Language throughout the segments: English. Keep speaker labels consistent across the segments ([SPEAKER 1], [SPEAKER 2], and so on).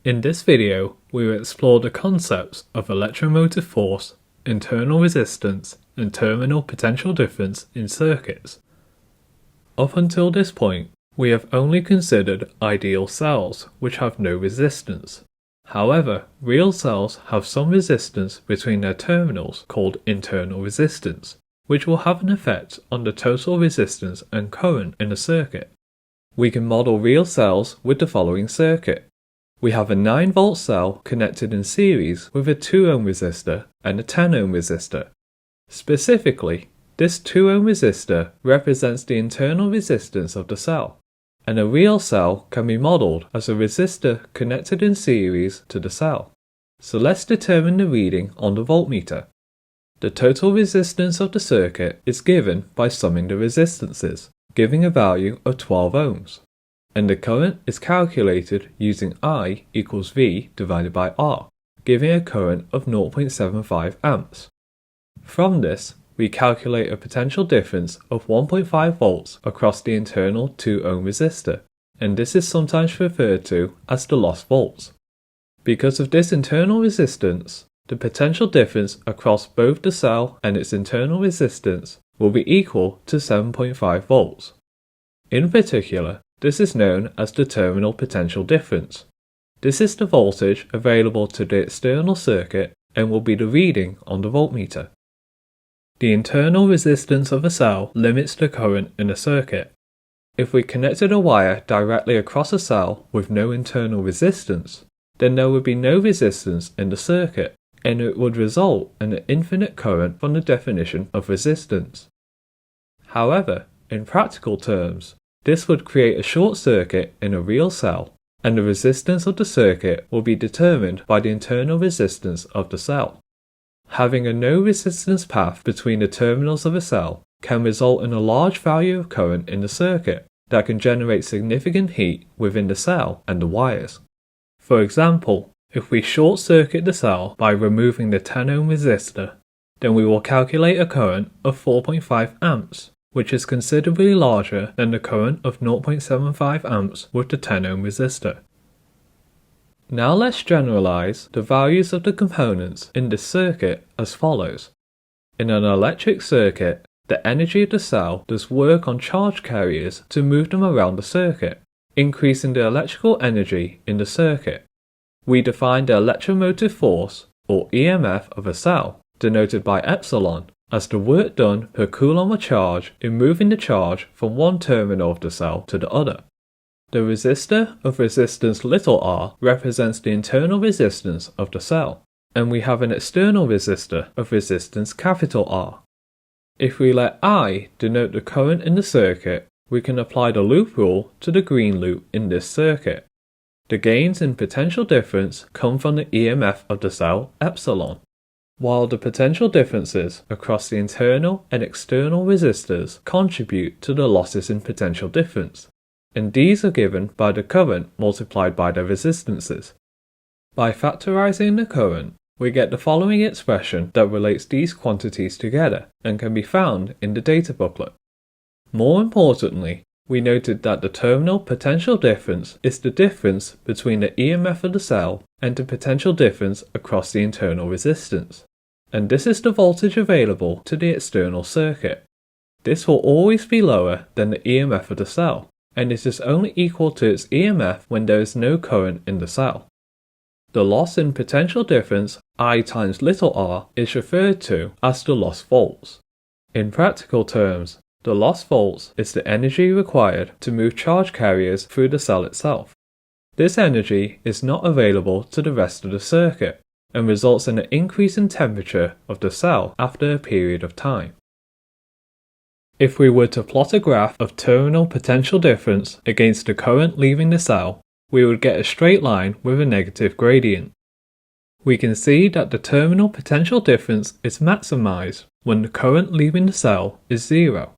[SPEAKER 1] In this video, we will explore the concepts of electromotive force, internal resistance, and terminal potential difference in circuits. Up until this point, we have only considered ideal cells which have no resistance. However, real cells have some resistance between their terminals called internal resistance, which will have an effect on the total resistance and current in a circuit. We can model real cells with the following circuit. We have a 9V cell connected in series with a 2Ω resistor and a 10Ω resistor. Specifically, this 2Ω resistor represents the internal resistance of the cell, and a real cell can be modeled as a resistor connected in series to the cell. So let's determine the reading on the voltmeter. The total resistance of the circuit is given by summing the resistances, giving a value of 12 ohms. And the current is calculated using I equals V divided by R, giving a current of 0.75 amps. From this, we calculate a potential difference of 1.5 volts across the internal 2Ω resistor, and this is sometimes referred to as the lost volts. Because of this internal resistance, the potential difference across both the cell and its internal resistance will be equal to 7.5 volts. In particular, this is known as the terminal potential difference. This is the voltage available to the external circuit and will be the reading on the voltmeter. The internal resistance of a cell limits the current in a circuit. If we connected a wire directly across a cell with no internal resistance, then there would be no resistance in the circuit, and it would result in an infinite current from the definition of resistance. However, in practical terms, this would create a short circuit in a real cell, and the resistance of the circuit will be determined by the internal resistance of the cell. Having a no resistance path between the terminals of a cell can result in a large value of current in the circuit that can generate significant heat within the cell and the wires. For example, if we short circuit the cell by removing the 10Ω resistor, then we will calculate a current of 4.5 amps, which is considerably larger than the current of 0.75 amps with the 10Ω resistor. Now let's generalize the values of the components in this circuit as follows. In an electric circuit, the energy of the cell does work on charge carriers to move them around the circuit, increasing the electrical energy in the circuit. We define the electromotive force, or EMF, of a cell, denoted by epsilon, as the work done per coulomb of charge in moving the charge from one terminal of the cell to the other. The resistor of resistance r represents the internal resistance of the cell, and we have an external resistor of resistance R. If we let I denote the current in the circuit, we can apply the loop rule to the green loop in this circuit. The gains in potential difference come from the EMF of the cell epsilon, while the potential differences across the internal and external resistors contribute to the losses in potential difference, and these are given by the current multiplied by their resistances. By factorizing the current, we get the following expression that relates these quantities together and can be found in the data booklet. More importantly, we noted that the terminal potential difference is the difference between the EMF of the cell and the potential difference across the internal resistance, and this is the voltage available to the external circuit. This will always be lower than the EMF of the cell, and it is only equal to its EMF when there is no current in the cell. The loss in potential difference I times r is referred to as the lost volts. In practical terms, the lost volts is the energy required to move charge carriers through the cell itself. This energy is not available to the rest of the circuit, and results in an increase in temperature of the cell after a period of time. If we were to plot a graph of terminal potential difference against the current leaving the cell, we would get a straight line with a negative gradient. We can see that the terminal potential difference is maximized when the current leaving the cell is zero.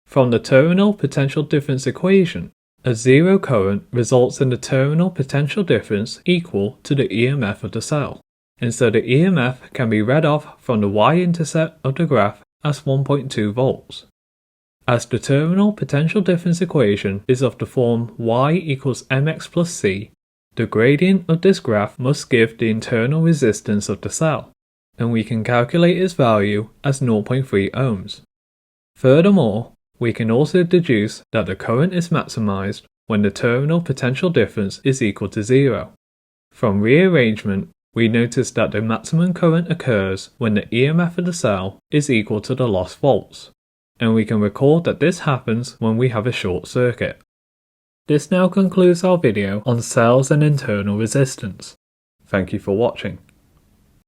[SPEAKER 1] From the terminal potential difference equation, a zero current results in the terminal potential difference equal to the EMF of the cell, and so the EMF can be read off from the y-intercept of the graph as 1.2 volts. As the terminal potential difference equation is of the form y equals mx plus c, The gradient of this graph must give the internal resistance of the cell, and we can calculate its value as 0.3 ohms. Furthermore, we can also deduce that the current is maximized when the terminal potential difference is equal to 0. From rearrangement, we notice that the maximum current occurs when the EMF of the cell is equal to the lost volts, and we can record that this happens when we have a short circuit. This now concludes our video on cells and internal resistance. Thank you for watching.